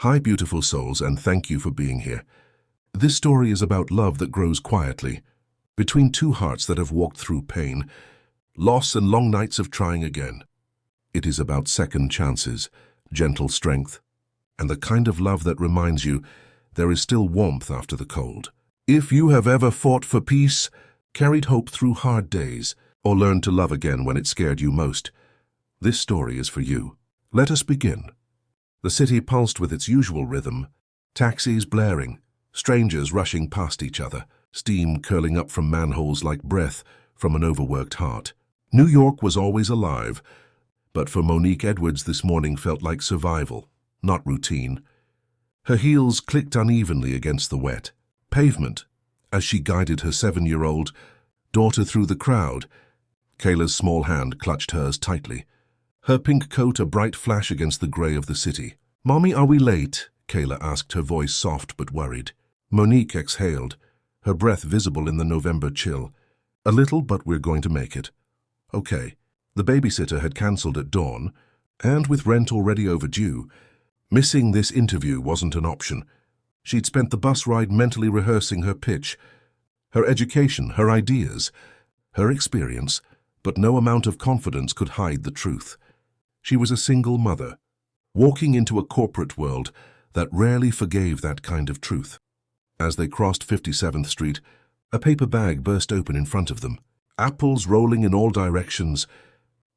Hi, beautiful souls, and thank you for being here. This story is about love that grows quietly, between two hearts that have walked through pain, loss, and long nights of trying again. It is about second chances, gentle strength, and the kind of love that reminds you there is still warmth after the cold. If you have ever fought for peace, carried hope through hard days, or learned to love again when it scared you most, this story is for you. Let us begin. The city pulsed with its usual rhythm, taxis blaring, strangers rushing past each other, steam curling up from manholes like breath from an overworked heart. New York was always alive, but for Monique Edwards this morning felt like survival, not routine. Her heels clicked unevenly against the wet pavement as she guided her 7-year-old daughter through the crowd. Kayla's small hand clutched hers tightly, her pink coat a bright flash against the grey of the city. "Mommy, are we late?" Kayla asked, her voice soft but worried. Monique exhaled, her breath visible in the November chill. "A little, but we're going to make it." "Okay." The babysitter had cancelled at dawn, and with rent already overdue, missing this interview wasn't an option. She'd spent the bus ride mentally rehearsing her pitch, her education, her ideas, her experience, but no amount of confidence could hide the truth. She was a single mother, walking into a corporate world that rarely forgave that kind of truth. As they crossed 57th Street, a paper bag burst open in front of them, apples rolling in all directions.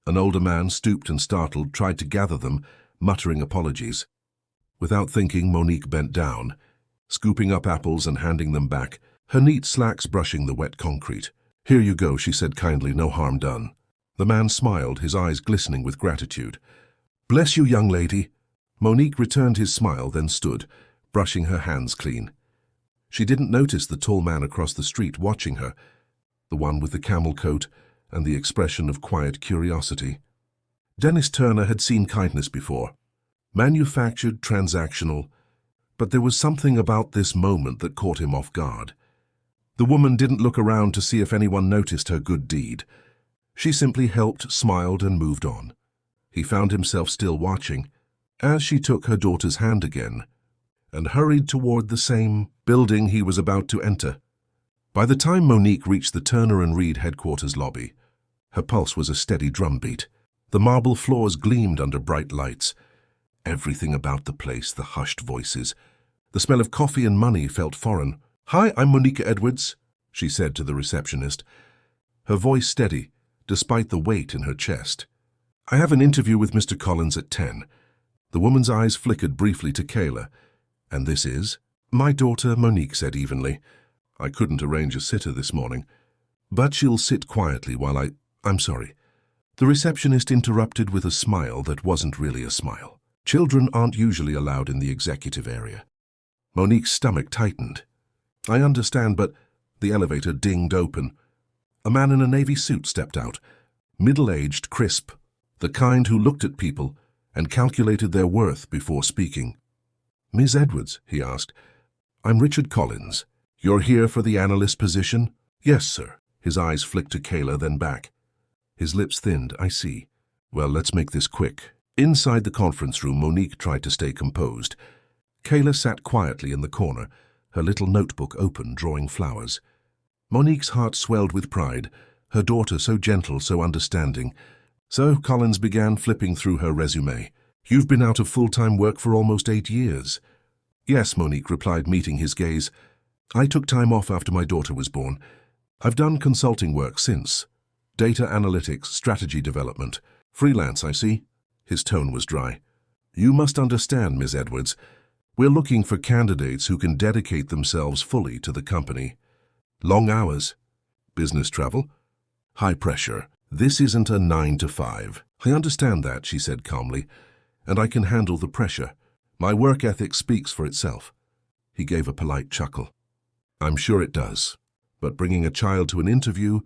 An older man, stooped and startled, tried to gather them, muttering apologies. Without thinking, Monique bent down, scooping up apples and handing them back, her neat slacks brushing the wet concrete. "Here you go," she said kindly, "no harm done." The man smiled, his eyes glistening with gratitude. "Bless you, young lady." Monique returned his smile, then stood, brushing her hands clean. She didn't notice the tall man across the street watching her, the one with the camel coat and the expression of quiet curiosity. Dennis Turner had seen kindness before, manufactured, transactional, but there was something about this moment that caught him off guard. The woman didn't look around to see if anyone noticed her good deed. She simply helped, smiled, and moved on. He found himself still watching as she took her daughter's hand again and hurried toward the same building he was about to enter. By the time Monique reached the Turner and Reed headquarters lobby, her pulse was a steady drumbeat. The marble floors gleamed under bright lights. Everything about the place, the hushed voices, the smell of coffee and money, felt foreign. "Hi, I'm Monique Edwards," she said to the receptionist, her voice steady, despite the weight in her chest. "I have an interview with Mr. Collins at 10. The woman's eyes flickered briefly to Kayla. "And this is?" "My daughter," Monique said evenly. "I couldn't arrange a sitter this morning, but she'll sit quietly while I'm sorry." The receptionist interrupted with a smile that wasn't really a smile. "Children aren't usually allowed in the executive area." Monique's stomach tightened. "I understand, but..." The elevator dinged open. A man in a navy suit stepped out, middle-aged, crisp, the kind who looked at people and calculated their worth before speaking. "Ms. Edwards," he asked. "I'm Richard Collins. You're here for the analyst position?" "Yes, sir." His eyes flicked to Kayla, then back. His lips thinned. "I see. Well, let's make this quick." Inside the conference room, Monique tried to stay composed. Kayla sat quietly in the corner, her little notebook open, drawing flowers. Monique's heart swelled with pride, her daughter so gentle, so understanding. So Collins began flipping through her resume. "You've been out of full-time work for almost 8 years. "Yes," Monique replied, meeting his gaze. "I took time off after my daughter was born. I've done consulting work since. Data analytics, strategy development. Freelance, I see." His tone was dry. "You must understand, Ms. Edwards, we're looking for candidates who can dedicate themselves fully to the company. Long hours, business travel, high pressure. This isn't a 9 to 5. "I understand that," she said calmly, "and I can handle the pressure. My work ethic speaks for itself." He gave a polite chuckle. "I'm sure it does. But bringing a child to an interview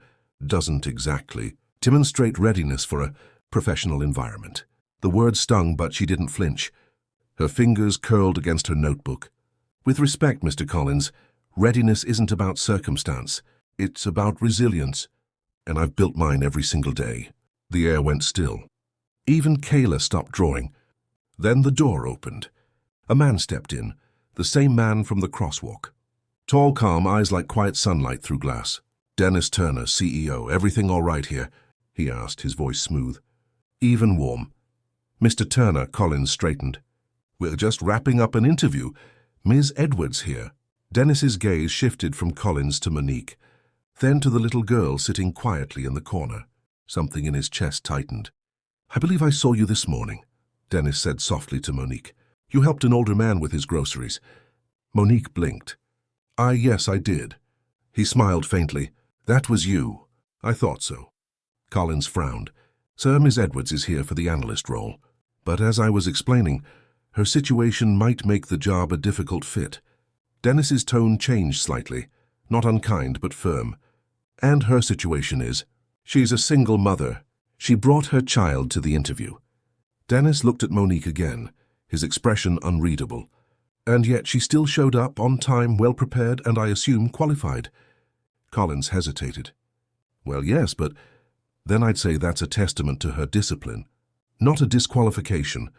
doesn't exactly demonstrate readiness for a professional environment." The word stung, but she didn't flinch. Her fingers curled against her notebook. "With respect, Mr. Collins, readiness isn't about circumstance. It's about resilience. And I've built mine every single day." The air went still. Even Kayla stopped drawing. Then the door opened. A man stepped in, the same man from the crosswalk. Tall, calm, eyes like quiet sunlight through glass. "Dennis Turner, CEO, everything all right here?" he asked, his voice smooth. Even warm. "Mr. Turner," Collins straightened. "We're just wrapping up an interview. Ms. Edwards here." Dennis's gaze shifted from Collins to Monique, then to the little girl sitting quietly in the corner. Something in his chest tightened. "I believe I saw you this morning," Dennis said softly to Monique. "You helped an older man with his groceries." Monique blinked. Yes, I did." He smiled faintly. "That was you." "I thought so." Collins frowned. "Sir, Miss Edwards is here for the analyst role. But as I was explaining, her situation might make the job a difficult fit." Dennis's tone changed slightly, not unkind but firm. "And her situation is, she's a single mother. She brought her child to the interview." Dennis looked at Monique again, his expression unreadable. "And yet she still showed up on time, well prepared, and I assume qualified." Collins hesitated. "Well, yes, but then I'd say that's a testament to her discipline, not a disqualification."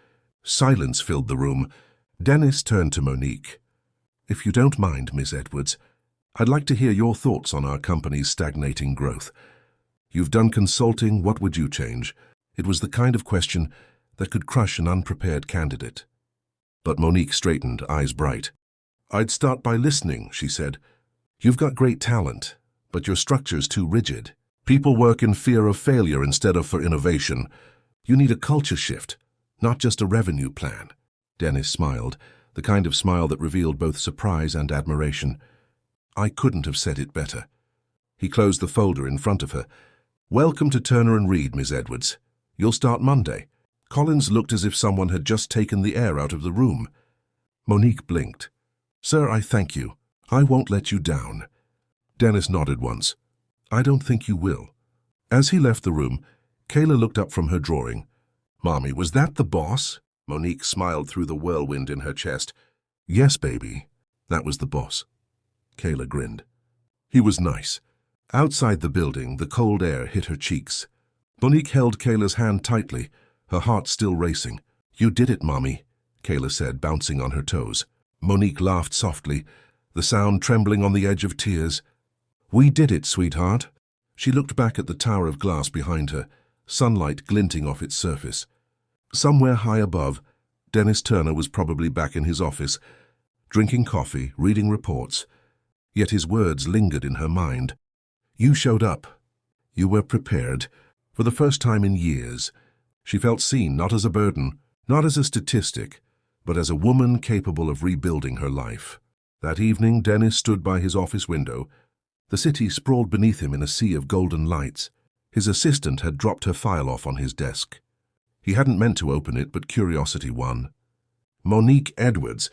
Silence filled the room. Dennis turned to Monique. "If you don't mind, Miss Edwards, I'd like to hear your thoughts on our company's stagnating growth. You've done consulting, what would you change?" It was the kind of question that could crush an unprepared candidate. But Monique straightened, eyes bright. "I'd start by listening," she said. "You've got great talent, but your structure's too rigid. People work in fear of failure instead of for innovation. You need a culture shift, not just a revenue plan." Dennis smiled, the kind of smile that revealed both surprise and admiration. "I couldn't have said it better." He closed the folder in front of her. "Welcome to Turner & Reed, Miss Edwards. You'll start Monday." Collins looked as if someone had just taken the air out of the room. Monique blinked. "Sir, I thank you. I won't let you down." Dennis nodded once. "I don't think you will." As he left the room, Kayla looked up from her drawing. "Mommy, was that the boss?" Monique smiled through the whirlwind in her chest. "Yes, baby, that was the boss." Kayla grinned. "He was nice." Outside the building, the cold air hit her cheeks. Monique held Kayla's hand tightly, her heart still racing. "You did it, Mommy," Kayla said, bouncing on her toes. Monique laughed softly, the sound trembling on the edge of tears. "We did it, sweetheart." She looked back at the tower of glass behind her, sunlight glinting off its surface. Somewhere high above, Dennis Turner was probably back in his office, drinking coffee, reading reports. Yet his words lingered in her mind. "You showed up. You were prepared." For the first time in years, she felt seen not as a burden, not as a statistic, but as a woman capable of rebuilding her life. That evening, Dennis stood by his office window. The city sprawled beneath him in a sea of golden lights. His assistant had dropped her file off on his desk. He hadn't meant to open it, but curiosity won. Monique Edwards,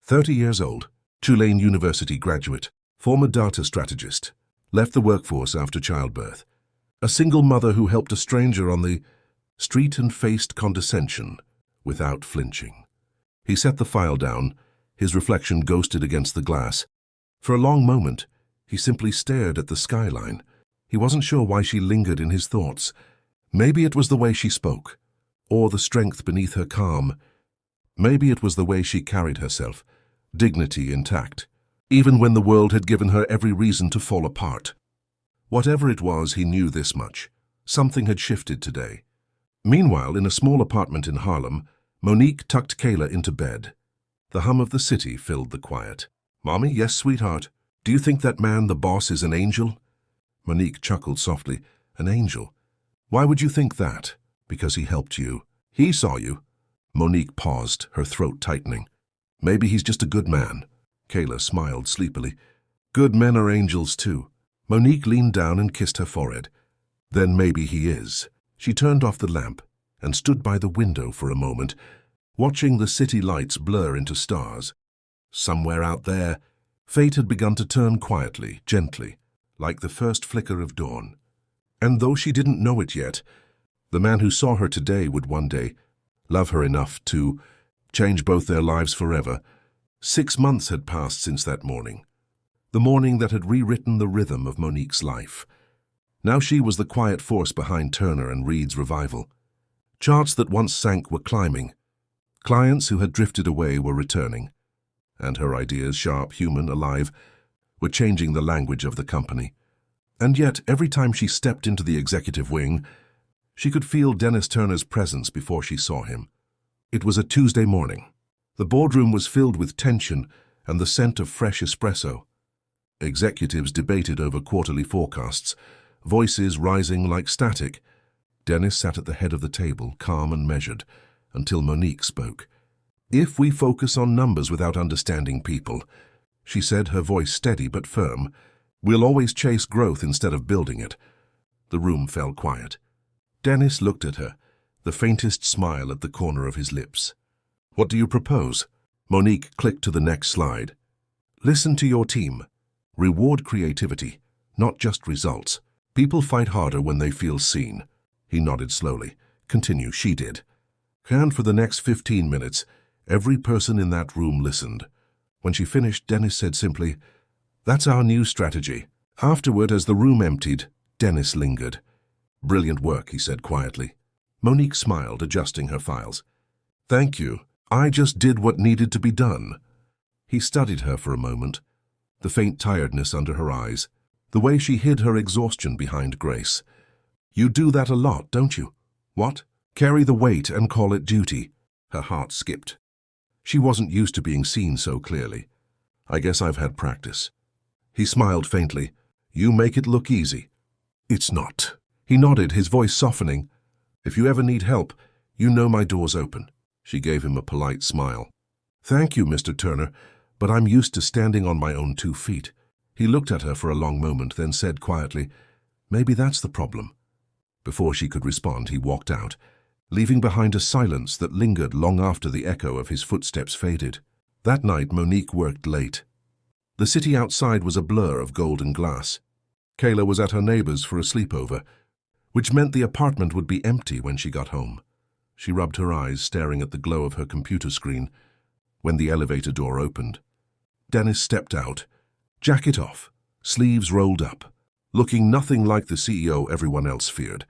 30 years old, Tulane University graduate, former data strategist, left the workforce after childbirth. A single mother who helped a stranger on the street and faced condescension without flinching. He set the file down, his reflection ghosted against the glass. For a long moment, he simply stared at the skyline. He wasn't sure why she lingered in his thoughts. Maybe it was the way she spoke, or the strength beneath her calm. Maybe it was the way she carried herself, dignity intact, even when the world had given her every reason to fall apart. Whatever it was, he knew this much. Something had shifted today. Meanwhile, in a small apartment in Harlem, Monique tucked Kayla into bed. The hum of the city filled the quiet. "Mommy, yes, sweetheart. Do you think that man, the boss, is an angel?" Monique chuckled softly. "An angel? Why would you think that?" "Because he helped you. He saw you." Monique paused, her throat tightening. "Maybe he's just a good man." Kayla smiled sleepily. "Good men are angels too." Monique leaned down and kissed her forehead. "Then maybe he is." She turned off the lamp and stood by the window for a moment, watching the city lights blur into stars. Somewhere out there, fate had begun to turn quietly, gently, like the first flicker of dawn. And though she didn't know it yet, the man who saw her today would one day love her enough to change both their lives forever. 6 months had passed since that morning, the morning that had rewritten the rhythm of Monique's life. Now she was the quiet force behind Turner and Reed's revival. Charts that once sank were climbing Clients who had drifted away were returning, and her ideas, sharp, human, alive, were changing the language of the company. And yet, every time she stepped into the executive wing, she could feel Dennis Turner's presence before she saw him. It was a Tuesday morning. The boardroom was filled with tension and the scent of fresh espresso. Executives debated over quarterly forecasts, voices rising like static. Dennis sat at the head of the table, calm and measured, until Monique spoke. "If we focus on numbers without understanding people," she said, her voice steady but firm, "we'll always chase growth instead of building it." The room fell quiet. Dennis looked at her, the faintest smile at the corner of his lips. "What do you propose?" Monique clicked to the next slide. "Listen to your team. Reward creativity, not just results. People fight harder when they feel seen." He nodded slowly. "Continue," she did. And for the next 15 minutes, every person in that room listened. When she finished, Dennis said simply, "That's our new strategy." Afterward, as the room emptied, Dennis lingered. "Brilliant work," he said quietly. Monique smiled, adjusting her files. "Thank you. I just did what needed to be done." He studied her for a moment, the faint tiredness under her eyes, the way she hid her exhaustion behind grace. "You do that a lot, don't you?" "What?" "Carry the weight and call it duty." Her heart skipped. She wasn't used to being seen so clearly. "I guess I've had practice." He smiled faintly. "You make it look easy." "It's not." He nodded, his voice softening. "If you ever need help, you know my door's open." She gave him a polite smile. "Thank you, Mr. Turner, but I'm used to standing on my own 2 feet." He looked at her for a long moment, then said quietly, "Maybe that's the problem." Before she could respond, he walked out, leaving behind a silence that lingered long after the echo of his footsteps faded. That night, Monique worked late. The city outside was a blur of golden glass. Kayla was at her neighbor's for a sleepover, which meant the apartment would be empty when she got home. She rubbed her eyes, staring at the glow of her computer screen, when the elevator door opened. Dennis stepped out, jacket off, sleeves rolled up, looking nothing like the CEO everyone else feared.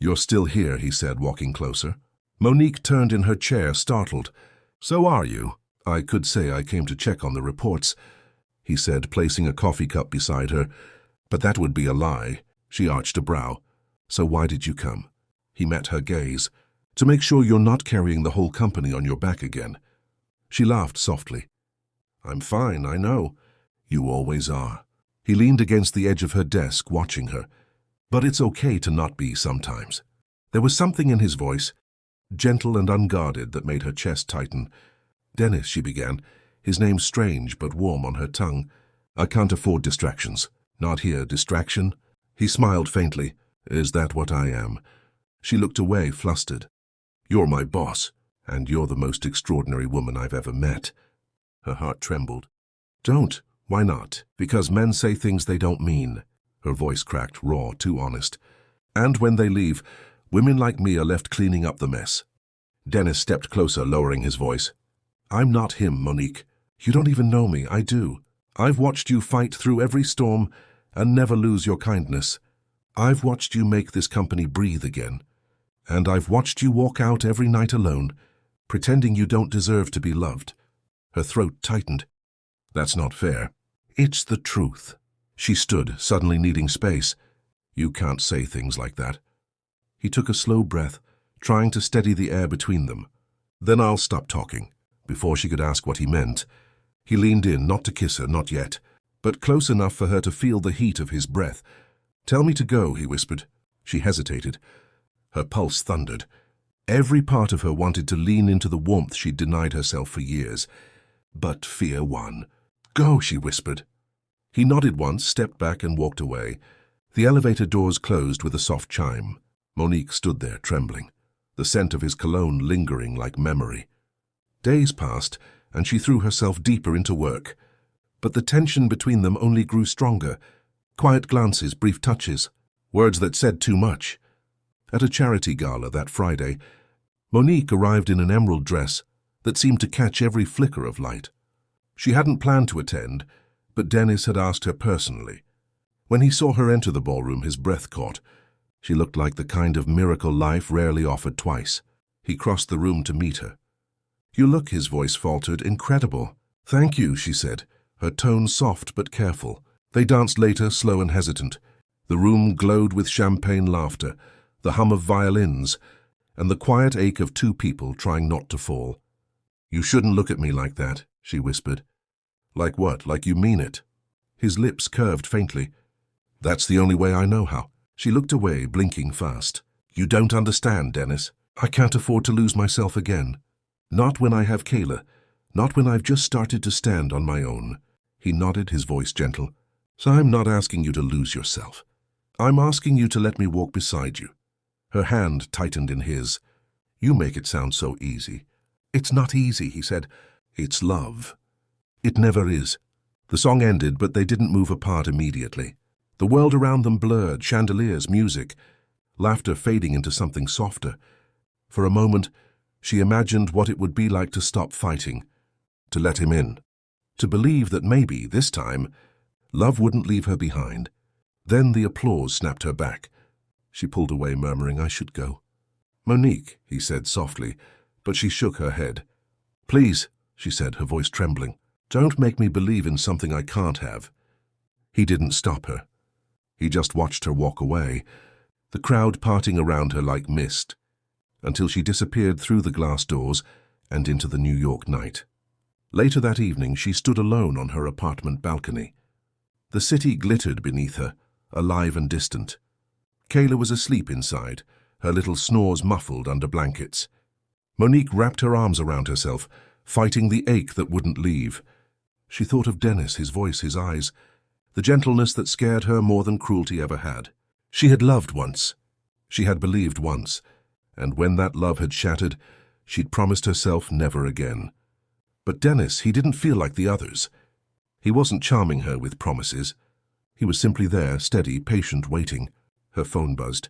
"You're still here," he said, walking closer. Monique turned in her chair, startled. "So are you?" "I could say I came to check on the reports," he said, placing a coffee cup beside her. "But that would be a lie." She arched a brow. "So why did you come?" He met her gaze. "To make sure you're not carrying the whole company on your back again." She laughed softly. "I'm fine, I know. You always are." He leaned against the edge of her desk, watching her. "But it's okay to not be sometimes." There was something in his voice, gentle and unguarded, that made her chest tighten. "Dennis," she began, his name strange but warm on her tongue. "I can't afford distractions." "Not here, distraction?" He smiled faintly. "Is that what I am?" She looked away, flustered. "You're my boss, and you're the most extraordinary woman I've ever met." Her heart trembled. "Don't." "Why not?" "Because men say things they don't mean." Her voice cracked, raw, too honest. "And when they leave, women like me are left cleaning up the mess." Dennis stepped closer, lowering his voice. "I'm not him, Monique. You don't even know me. I do. I've watched you fight through every storm and never lose your kindness. I've watched you make this company breathe again. And I've watched you walk out every night alone, pretending you don't deserve to be loved." Her throat tightened. "That's not fair." "It's the truth." She stood, suddenly needing space. "You can't say things like that." He took a slow breath, trying to steady the air between them. "Then I'll stop talking." Before she could ask what he meant, he leaned in, not to kiss her, not yet, but close enough for her to feel the heat of his breath. "Tell me to go," he whispered. She hesitated. Her pulse thundered. Every part of her wanted to lean into the warmth she'd denied herself for years. But fear won. "Go," she whispered. He nodded once, stepped back and walked away. The elevator doors closed with a soft chime. Monique stood there, trembling, the scent of his cologne lingering like memory. Days passed, and she threw herself deeper into work. But the tension between them only grew stronger. Quiet glances, brief touches, words that said too much. At a charity gala that Friday, Monique arrived in an emerald dress that seemed to catch every flicker of light. She hadn't planned to attend, but Dennis had asked her personally. When he saw her enter the ballroom, his breath caught. She looked like the kind of miracle life rarely offered twice. He crossed the room to meet her. "You look," his voice faltered, "incredible." "Thank you," she said, her tone soft but careful. They danced later, slow and hesitant. The room glowed with champagne laughter, the hum of violins, and the quiet ache of two people trying not to fall. "You shouldn't look at me like that," she whispered. "Like what? Like you mean it?" His lips curved faintly. "That's the only way I know how." She looked away, blinking fast. "You don't understand, Dennis. I can't afford to lose myself again. Not when I have Kayla. Not when I've just started to stand on my own." He nodded, his voice gentle. "So I'm not asking you to lose yourself. I'm asking you to let me walk beside you." Her hand tightened in his. "You make it sound so easy." "It's not easy," he said. "It's love." "It never is." The song ended, but they didn't move apart immediately. The world around them blurred, chandeliers, music, laughter fading into something softer. For a moment, she imagined what it would be like to stop fighting, to let him in, to believe that maybe, this time, love wouldn't leave her behind. Then the applause snapped her back. She pulled away, murmuring, "I should go." "Monique," he said softly, but she shook her head. "Please," she said, her voice trembling, "don't make me believe in something I can't have." He didn't stop her. He just watched her walk away, the crowd parting around her like mist, until she disappeared through the glass doors and into the New York night. Later that evening, she stood alone on her apartment balcony. The city glittered beneath her, alive and distant. Kayla was asleep inside, her little snores muffled under blankets. Monique wrapped her arms around herself, fighting the ache that wouldn't leave. She thought of Dennis, his voice, his eyes, the gentleness that scared her more than cruelty ever had. She had loved once. She had believed once. And when that love had shattered, she'd promised herself never again. But Dennis, he didn't feel like the others. He wasn't charming her with promises. He was simply there, steady, patient, waiting. Her phone buzzed.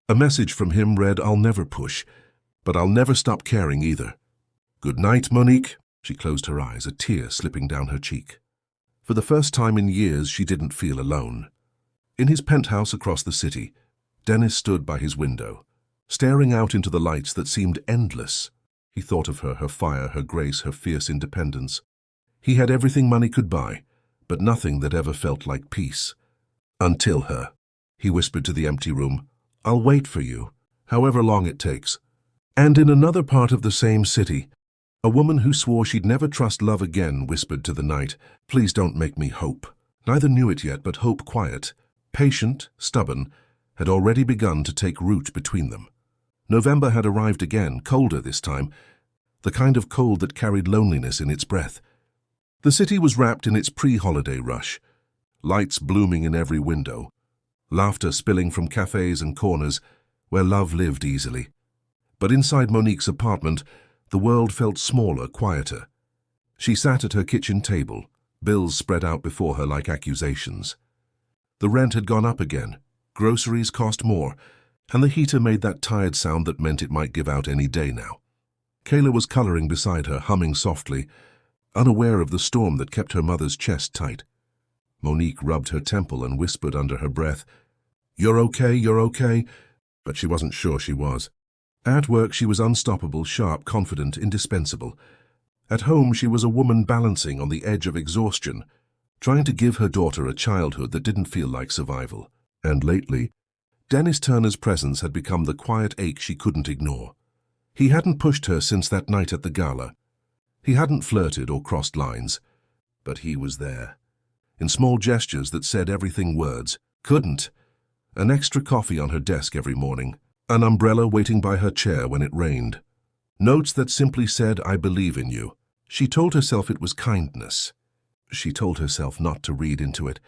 A message from him read, "I'll never push, but I'll never stop caring either." "Good night, Monique." She closed her eyes, a tear slipping down her cheek. For the first time in years, she didn't feel alone. In his penthouse across the city, Dennis stood by his window, staring out into the lights that seemed endless. He thought of her fire, her grace, her fierce independence. He had everything money could buy, but nothing that ever felt like peace. "Until her," he whispered to the empty room. "I'll wait for you, however long it takes." And in another part of the same city, a woman who swore she'd never trust love again whispered to the night, "Please don't make me hope." Neither knew it yet, but hope, quiet, patient, stubborn, had already begun to take root between them. November had arrived again, colder this time, the kind of cold that carried loneliness in its breath. The city was wrapped in its pre-holiday rush, lights blooming in every window, laughter spilling from cafes and corners where love lived easily. But inside Monique's apartment, the world felt smaller, quieter. She sat at her kitchen table, bills spread out before her like accusations. The rent had gone up again, groceries cost more, and the heater made that tired sound that meant it might give out any day now. Kayla was coloring beside her, humming softly, unaware of the storm that kept her mother's chest tight. Monique rubbed her temple and whispered under her breath, "You're okay, you're okay," but she wasn't sure she was. At work, she was unstoppable, sharp, confident, indispensable. At home, she was a woman balancing on the edge of exhaustion, trying to give her daughter a childhood that didn't feel like survival. And lately, Dennis Turner's presence had become the quiet ache she couldn't ignore. He hadn't pushed her since that night at the gala. He hadn't flirted or crossed lines, but he was there, in small gestures that said everything words couldn't. An extra coffee on her desk every morning, an umbrella waiting by her chair when it rained. Notes that simply said, "I believe in you." She told herself it was kindness. She told herself not to read into it.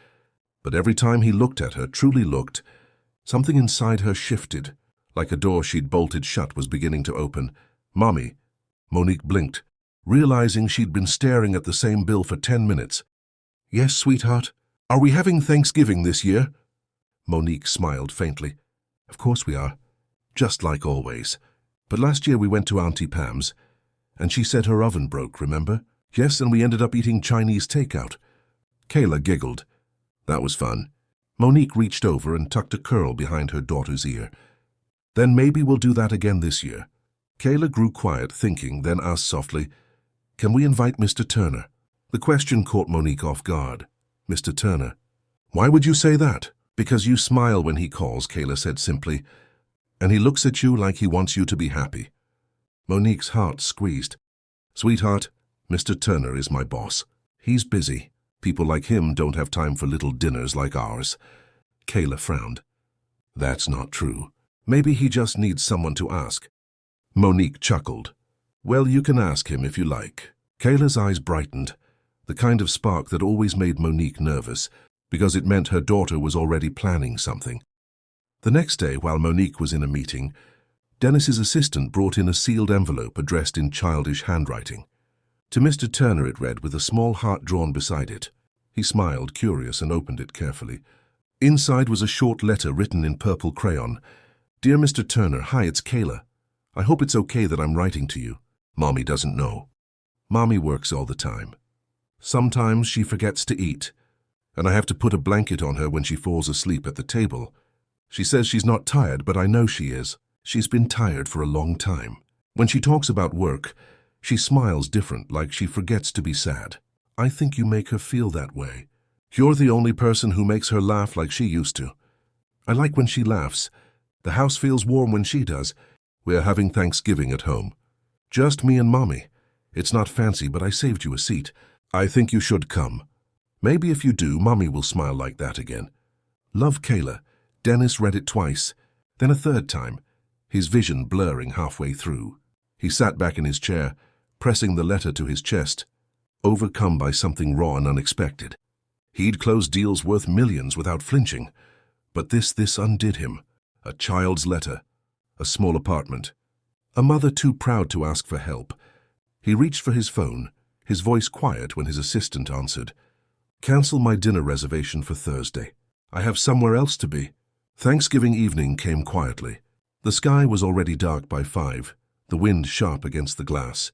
But every time he looked at her, truly looked, something inside her shifted, like a door she'd bolted shut was beginning to open. "Mommy." Monique blinked, realizing she'd been staring at the same bill for 10 minutes. "Yes, sweetheart. Are we having Thanksgiving this year?" Monique smiled faintly. "Of course we are. Just like always. But last year we went to Auntie Pam's, and she said her oven broke, remember? Yes, and we ended up eating Chinese takeout." Kayla giggled. That was fun. Monique reached over and tucked a curl behind her daughter's ear. "Then maybe we'll do that again this year. Kayla grew quiet, thinking, then asked softly, "Can we invite Mr. Turner?" The question caught Monique off guard. "Mr. Turner? Why would you say that?" "Because you smile when he calls," Kayla said simply, "and he looks at you like he wants you to be happy." Monique's heart squeezed. "Sweetheart, Mr. Turner is my boss. He's busy. People like him don't have time for little dinners like ours." Kayla frowned. "That's not true. Maybe he just needs someone to ask." Monique chuckled. "Well, you can ask him if you like." Kayla's eyes brightened, the kind of spark that always made Monique nervous, because it meant her daughter was already planning something. The next day, while Monique was in a meeting, Dennis's assistant brought in a sealed envelope addressed in childish handwriting. To Mr. Turner it read, with a small heart drawn beside it. He smiled, curious, and opened it carefully. Inside was a short letter written in purple crayon. "Dear Mr. Turner, hi, it's Kayla. I hope it's okay that I'm writing to you. Mommy doesn't know. Mommy works all the time. Sometimes she forgets to eat, and I have to put a blanket on her when she falls asleep at the table. She says she's not tired, but I know she is. She's been tired for a long time. When she talks about work, she smiles different, like she forgets to be sad. I think you make her feel that way. You're the only person who makes her laugh like she used to. I like when she laughs. The house feels warm when she does. We're having Thanksgiving at home. Just me and Mommy. It's not fancy, but I saved you a seat. I think you should come. Maybe if you do, Mommy will smile like that again. Love, Kayla." Dennis read it twice, then a third time, his vision blurring halfway through. He sat back in his chair, pressing the letter to his chest, overcome by something raw and unexpected. He'd closed deals worth millions without flinching, but this undid him. A child's letter, a small apartment, a mother too proud to ask for help. He reached for his phone, his voice quiet when his assistant answered. "Cancel my dinner reservation for Thursday. I have somewhere else to be." Thanksgiving evening came quietly. The sky was already dark by 5, the wind sharp against the glass.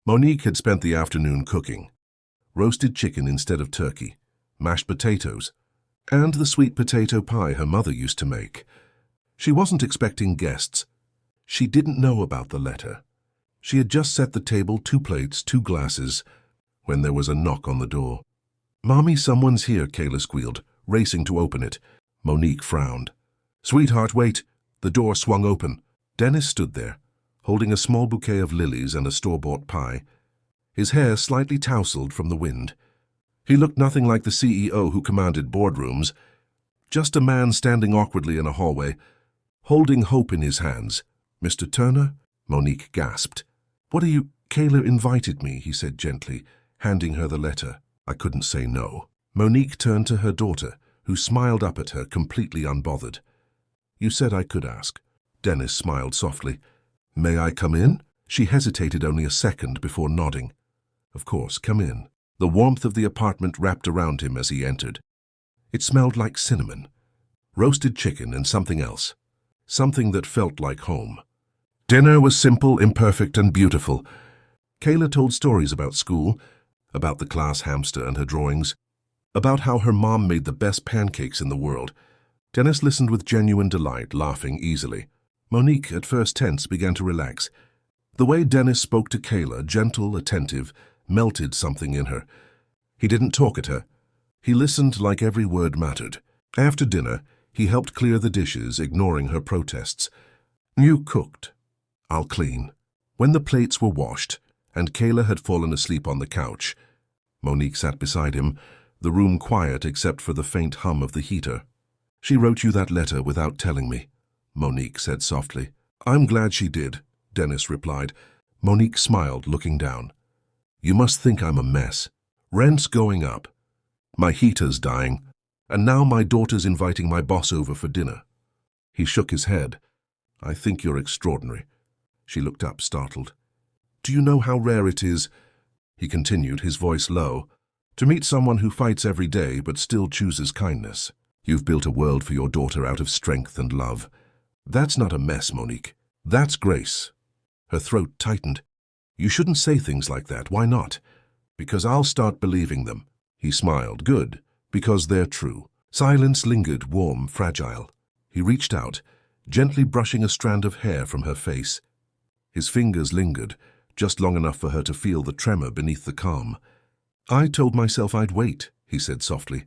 Monique had spent the afternoon cooking. Roasted chicken instead of turkey, mashed potatoes, and the sweet potato pie her mother used to make. She wasn't expecting guests. She didn't know about the letter. She had just set the table, 2 plates, 2 glasses, when there was a knock on the door. "Mommy, someone's here," Kayla squealed, racing to open it. Monique frowned. "Sweetheart, wait." The door swung open. Dennis stood there, holding a small bouquet of lilies and a store-bought pie, his hair slightly tousled from the wind. He looked nothing like the CEO who commanded boardrooms, just a man standing awkwardly in a hallway, holding hope in his hands. "Mr. Turner?" Monique gasped. "What are you—" "Kayla invited me," he said gently, handing her the letter. I couldn't say no. Monique turned to her daughter, who smiled up at her, completely unbothered. "You said I could ask." Dennis smiled softly. "May I come in?" She hesitated only a second before nodding. "Of course, come in." The warmth of the apartment wrapped around him as he entered. It smelled like cinnamon, roasted chicken, and something else. Something that felt like home. Dinner was simple, imperfect, and beautiful. Kayla told stories about school, about the class hamster and her drawings, about how her mom made the best pancakes in the world. Dennis listened with genuine delight, laughing easily. Monique, at first tense, began to relax. The way Dennis spoke to Kayla, gentle, attentive, melted something in her. He didn't talk at her. He listened like every word mattered. After dinner, he helped clear the dishes, ignoring her protests. "You cooked. I'll clean." When the plates were washed, and Kayla had fallen asleep on the couch, Monique sat beside him, the room quiet except for the faint hum of the heater. "She wrote you that letter without telling me," Monique said softly. "I'm glad she did," Dennis replied. Monique smiled, looking down. "You must think I'm a mess. Rent's going up. My heater's dying. And now my daughter's inviting my boss over for dinner." He shook his head. "I think you're extraordinary." She looked up, startled. "Do you know how rare it is," he continued, his voice low, "to meet someone who fights every day but still chooses kindness? You've built a world for your daughter out of strength and love. That's not a mess, Monique. That's grace." Her throat tightened. "You shouldn't say things like that. Why not?" "Because I'll start believing them." He smiled. "Good, because they're true." Silence lingered, warm, fragile. He reached out, gently brushing a strand of hair from her face. His fingers lingered, just long enough for her to feel the tremor beneath the calm. "I told myself I'd wait," he said softly,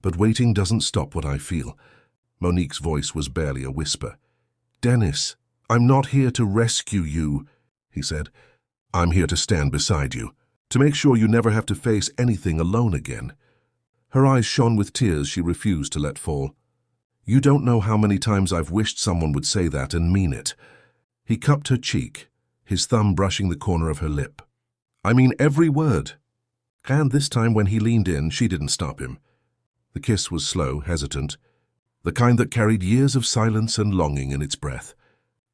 "but waiting doesn't stop what I feel." Monique's voice was barely a whisper. "Dennis, I'm not here to rescue you," he said. "I'm here to stand beside you, to make sure you never have to face anything alone again." Her eyes shone with tears she refused to let fall. "You don't know how many times I've wished someone would say that and mean it." He cupped her cheek, his thumb brushing the corner of her lip. "I mean every word." And this time when he leaned in, she didn't stop him. The kiss was slow, hesitant, the kind that carried years of silence and longing in its breath.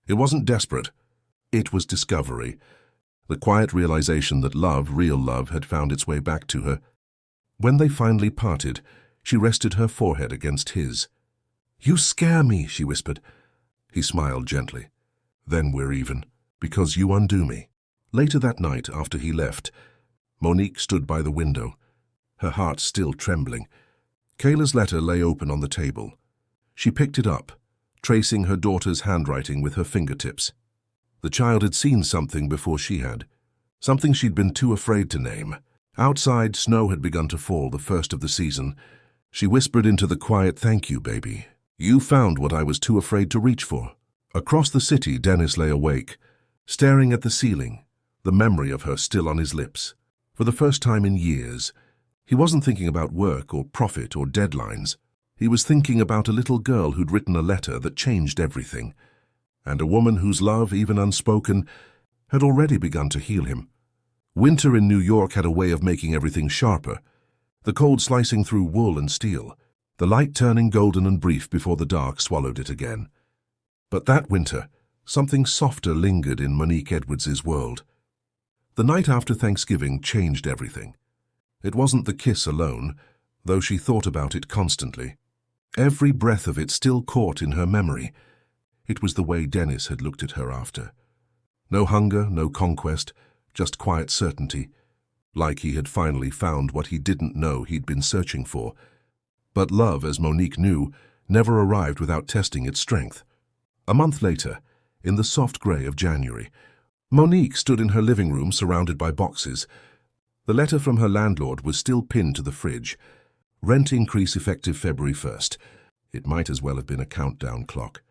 It wasn't desperate. It was discovery, the quiet realization that love, real love, had found its way back to her. When they finally parted, she rested her forehead against his. "You scare me," she whispered. He smiled gently. "Then we're even, because you undo me." Later that night, after he left, Monique stood by the window, her heart still trembling. Kayla's letter lay open on the table. She picked it up, tracing her daughter's handwriting with her fingertips. The child had seen something before she had, something she'd been too afraid to name. Outside, snow had begun to fall, the first of the season. She whispered into the quiet, "Thank you, baby. You found what I was too afraid to reach for." Across the city, Dennis lay awake, staring at the ceiling, the memory of her still on his lips. For the first time in years, he wasn't thinking about work or profit or deadlines. He was thinking about a little girl who'd written a letter that changed everything, and a woman whose love, even unspoken, had already begun to heal him. Winter in New York had a way of making everything sharper, the cold slicing through wool and steel, the light turning golden and brief before the dark swallowed it again. But that winter, something softer lingered in Monique Edwards's world. The night after Thanksgiving changed everything. It wasn't the kiss alone, though she thought about it constantly. Every breath of it still caught in her memory. It was the way Dennis had looked at her after. No hunger, no conquest, just quiet certainty, like he had finally found what he didn't know he'd been searching for. But love, as Monique knew, never arrived without testing its strength. A month later, in the soft grey of January, Monique stood in her living room surrounded by boxes. The letter from her landlord was still pinned to the fridge. Rent increase effective February 1st. It might as well have been a countdown clock.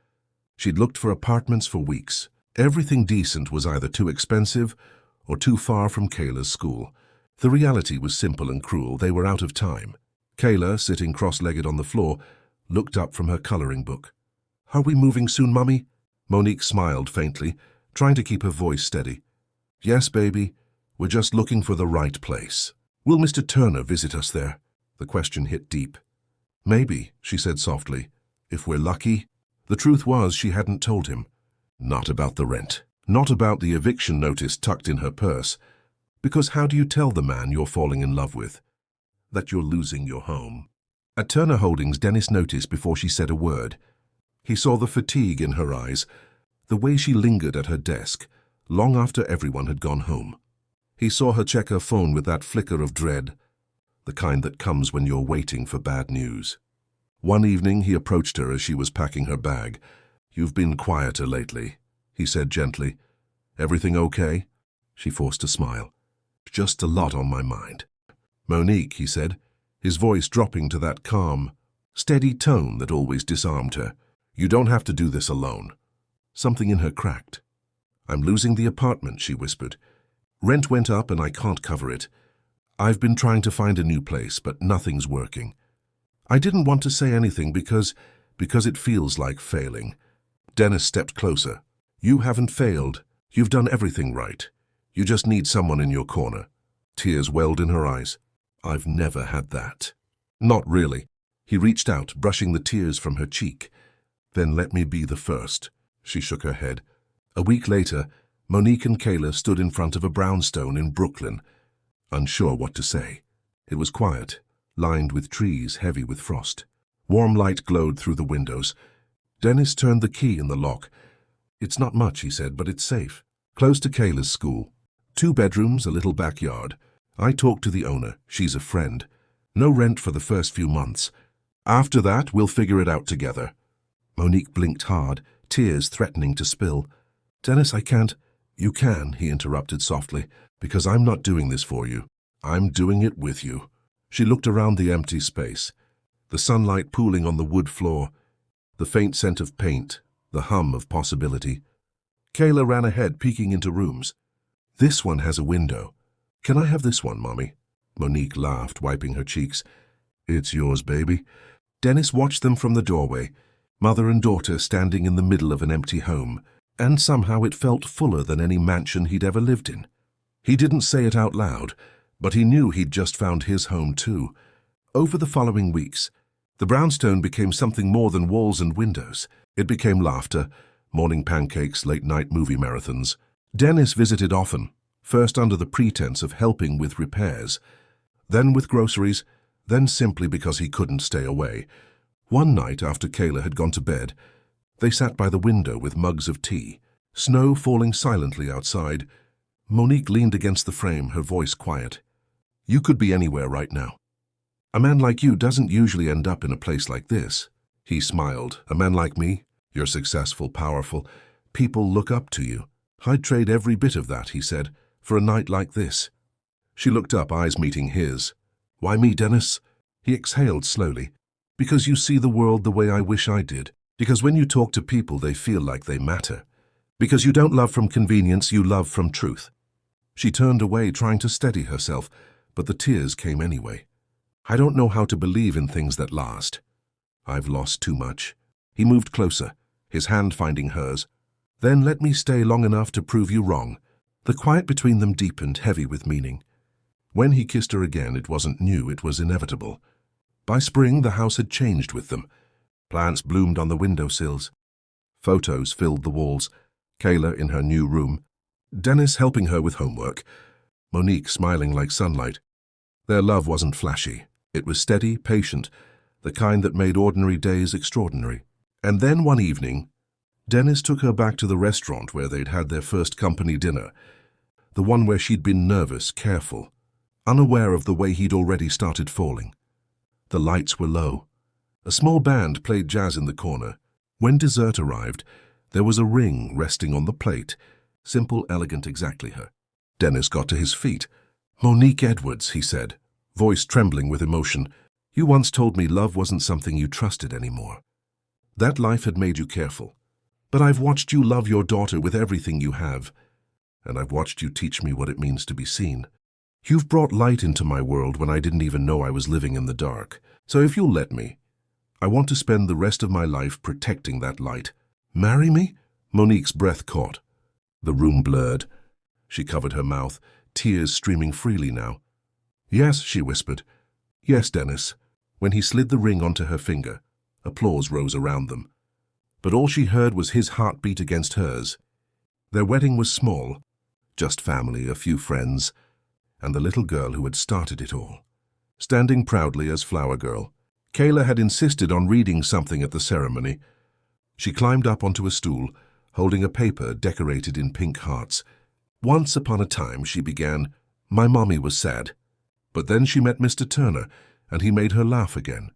She'd looked for apartments for weeks. Everything decent was either too expensive or too far from Kayla's school. The reality was simple and cruel. They were out of time. Kayla, sitting cross-legged on the floor, looked up from her coloring book. "Are we moving soon, Mummy?" Monique smiled faintly, trying to keep her voice steady. "Yes, baby. We're just looking for the right place." "Will Mr. Turner visit us there?" The question hit deep. "Maybe," she said softly, "if we're lucky." The truth was she hadn't told him. Not about the rent. Not about the eviction notice tucked in her purse. Because how do you tell the man you're falling in love with that you're losing your home? At Turner Holdings, Dennis noticed before she said a word. He saw the fatigue in her eyes, the way she lingered at her desk, long after everyone had gone home. He saw her check her phone with that flicker of dread, the kind that comes when you're waiting for bad news. One evening he approached her as she was packing her bag. "You've been quieter lately," he said gently. "Everything okay?" She forced a smile. "Just a lot on my mind." "Monique," he said, his voice dropping to that calm, steady tone that always disarmed her. "You don't have to do this alone." Something in her cracked. "I'm losing the apartment," she whispered. "Rent went up and I can't cover it. I've been trying to find a new place, but nothing's working." I didn't want to say anything because it feels like failing. Dennis stepped closer. "You haven't failed. You've done everything right. You just need someone in your corner." Tears welled in her eyes. "I've never had that." "Not really." He reached out, brushing the tears from her cheek. "Then let me be the first." She shook her head. A week later, Monique and Kayla stood in front of a brownstone in Brooklyn, unsure what to say. It was quiet, lined with trees heavy with frost. Warm light glowed through the windows. Dennis turned the key in the lock. "It's not much," he said, "but it's safe. Close to Kayla's school. 2 bedrooms, a little backyard. I talked to the owner. She's a friend. No rent for the first few months. After that, we'll figure it out together." Monique blinked hard, tears threatening to spill. "Dennis, I can't." You can, he interrupted softly, because I'm not doing this for you. I'm doing it with you. She looked around the empty space, the sunlight pooling on the wood floor, the faint scent of paint, the hum of possibility. Kayla ran ahead, peeking into rooms. This one has a window. Can I have this one, Mommy? Monique laughed, wiping her cheeks. It's yours, baby. Dennis watched them from the doorway, mother and daughter standing in the middle of an empty home, and somehow it felt fuller than any mansion he'd ever lived in. He didn't say it out loud, but he knew he'd just found his home too. Over the following weeks, the brownstone became something more than walls and windows. It became laughter, morning pancakes, late-night movie marathons. Dennis visited often, first under the pretense of helping with repairs, then with groceries, then simply because he couldn't stay away. One night after Kayla had gone to bed, they sat by the window with mugs of tea, snow falling silently outside. Monique leaned against the frame, her voice quiet. You could be anywhere right now. A man like you doesn't usually end up in a place like this. He smiled. A man like me? You're successful, powerful. People look up to you. I'd trade every bit of that, he said, for a night like this. She looked up, eyes meeting his. Why me, Dennis? He exhaled slowly. Because you see the world the way I wish I did. Because when you talk to people, they feel like they matter. Because you don't love from convenience, you love from truth. She turned away, trying to steady herself, but the tears came anyway. I don't know how to believe in things that last. I've lost too much. He moved closer, his hand finding hers. Then let me stay long enough to prove you wrong. The quiet between them deepened, heavy with meaning. When he kissed her again, it wasn't new, it was inevitable. By spring, the house had changed with them. Plants bloomed on the windowsills. Photos filled the walls. Kayla in her new room. Dennis helping her with homework. Monique smiling like sunlight. Their love wasn't flashy. It was steady, patient, the kind that made ordinary days extraordinary. And then one evening, Dennis took her back to the restaurant where they'd had their first company dinner, the one where she'd been nervous, careful, unaware of the way he'd already started falling. The lights were low. A small band played jazz in the corner. When dessert arrived, there was a ring resting on the plate, simple, elegant, exactly her. Dennis got to his feet. Monique Edwards, he said, voice trembling with emotion. You once told me love wasn't something you trusted anymore. That life had made you careful. But I've watched you love your daughter with everything you have, and I've watched you teach me what it means to be seen. You've brought light into my world when I didn't even know I was living in the dark. So if you'll let me, I want to spend the rest of my life protecting that light. Marry me? Monique's breath caught. The room blurred. She covered her mouth, tears streaming freely now. Yes, she whispered. Yes, Dennis. When he slid the ring onto her finger, applause rose around them. But all she heard was his heartbeat against hers. Their wedding was small, just family, a few friends, and the little girl who had started it all. Standing proudly as flower girl, Kayla had insisted on reading something at the ceremony. She climbed up onto a stool, holding a paper decorated in pink hearts. Once upon a time, she began, my mommy was sad. But then she met Mr. Turner, and he made her laugh again.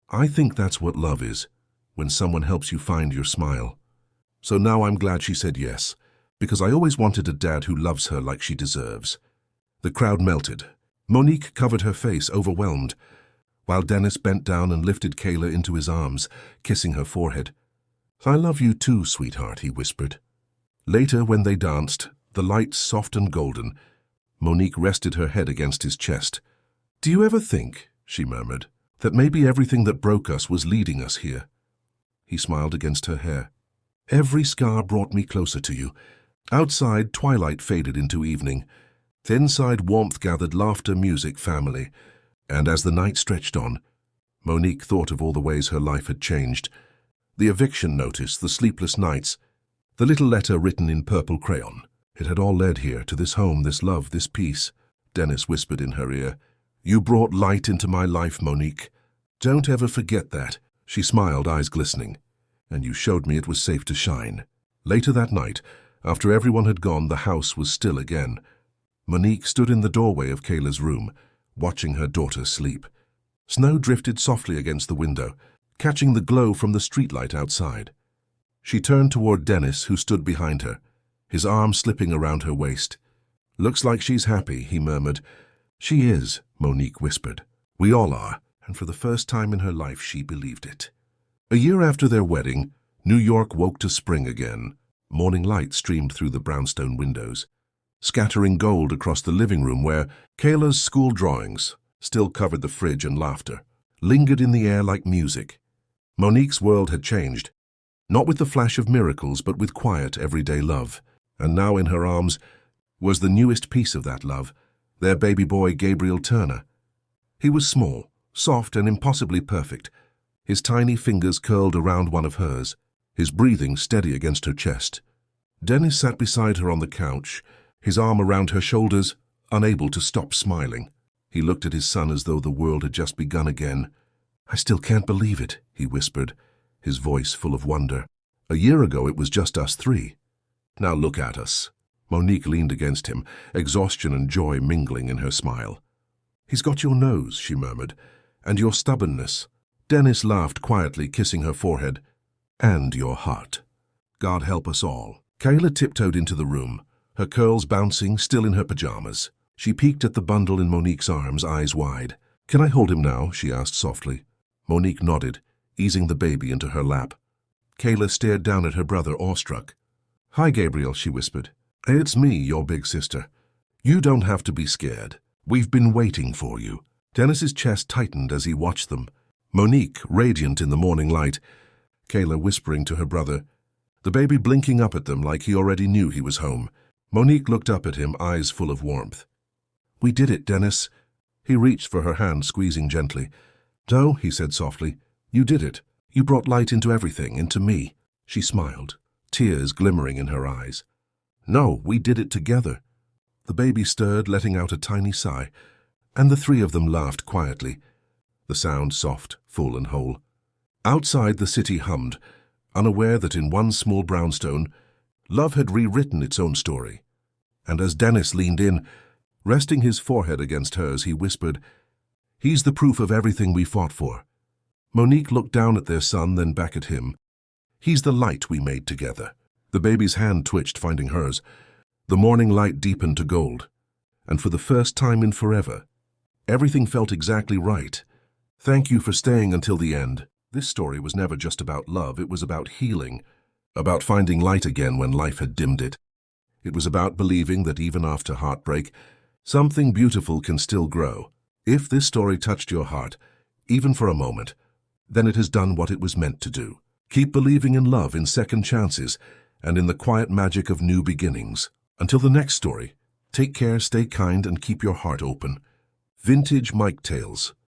I think that's what love is, when someone helps you find your smile. So now I'm glad she said yes, because I always wanted a dad who loves her like she deserves. The crowd melted. Monique covered her face, overwhelmed, while Dennis bent down and lifted Kayla into his arms, kissing her forehead. I love you too, sweetheart, he whispered. Later, when they danced, the lights soft and golden, Monique rested her head against his chest. Do you ever think, she murmured, that maybe everything that broke us was leading us here? He smiled against her hair. Every scar brought me closer to you. Outside, twilight faded into evening. Inside, warmth gathered, laughter, music, family. And as the night stretched on, Monique thought of all the ways her life had changed. The eviction notice, the sleepless nights, the little letter written in purple crayon. It had all led here, to this home, this love, this peace. Dennis whispered in her ear. You brought light into my life, Monique. Don't ever forget that. She smiled, eyes glistening. And you showed me it was safe to shine. Later that night, after everyone had gone, the house was still again. Monique stood in the doorway of Kayla's room, watching her daughter sleep. Snow drifted softly against the window, catching the glow from the streetlight outside. She turned toward Dennis, who stood behind her. his arm slipping around her waist. "Looks like she's happy," he murmured. "She is," Monique whispered. "We all are," and for the first time in her life she believed it. A year after their wedding, New York woke to spring again. Morning light streamed through the brownstone windows, scattering gold across the living room where Kayla's school drawings still covered the fridge, and laughter lingered in the air like music. Monique's world had changed, not with the flash of miracles, but with quiet, everyday love. And now in her arms was the newest piece of that love, their baby boy Gabriel Turner. He was small, soft, and impossibly perfect, his tiny fingers curled around one of hers, his breathing steady against her chest. Dennis sat beside her on the couch, his arm around her shoulders, unable to stop smiling. He looked at his son as though the world had just begun again. "I still can't believe it," he whispered, his voice full of wonder. "A year ago it was just us three. Now look at us." Monique leaned against him, exhaustion and joy mingling in her smile. "He's got your nose," she murmured, "and your stubbornness." Dennis laughed quietly, kissing her forehead. "And your heart. God help us all." Kayla tiptoed into the room, her curls bouncing, still in her pajamas. She peeked at the bundle in Monique's arms, eyes wide. "Can I hold him now?" she asked softly. Monique nodded, easing the baby into her lap. Kayla stared down at her brother, awestruck. "Hi, Gabriel," she whispered. "It's me, your big sister. You don't have to be scared. We've been waiting for you." Dennis's chest tightened as he watched them. Monique, radiant in the morning light, Kayla whispering to her brother, the baby blinking up at them like he already knew he was home. Monique looked up at him, eyes full of warmth. "We did it, Dennis." He reached for her hand, squeezing gently. "No," he said softly, "you did it. You brought light into everything, into me." She smiled, tears glimmering in her eyes. "No, we did it together." The baby stirred, letting out a tiny sigh, and the three of them laughed quietly, the sound soft, full and whole. Outside, the city hummed, unaware that in one small brownstone, love had rewritten its own story. And as Dennis leaned in, resting his forehead against hers, he whispered, "He's the proof of everything we fought for." Monique looked down at their son, then back at him. "He's the light we made together." The baby's hand twitched, finding hers. The morning light deepened to gold, and for the first time in forever, everything felt exactly right. "Thank you for staying until the end." This story was never just about love, it was about healing, about finding light again when life had dimmed it. It was about believing that even after heartbreak, something beautiful can still grow. If this story touched your heart, even for a moment, then it has done what it was meant to do. Keep believing in love, in second chances, and in the quiet magic of new beginnings. Until the next story, take care, stay kind, and keep your heart open. Vintage Mike Tales.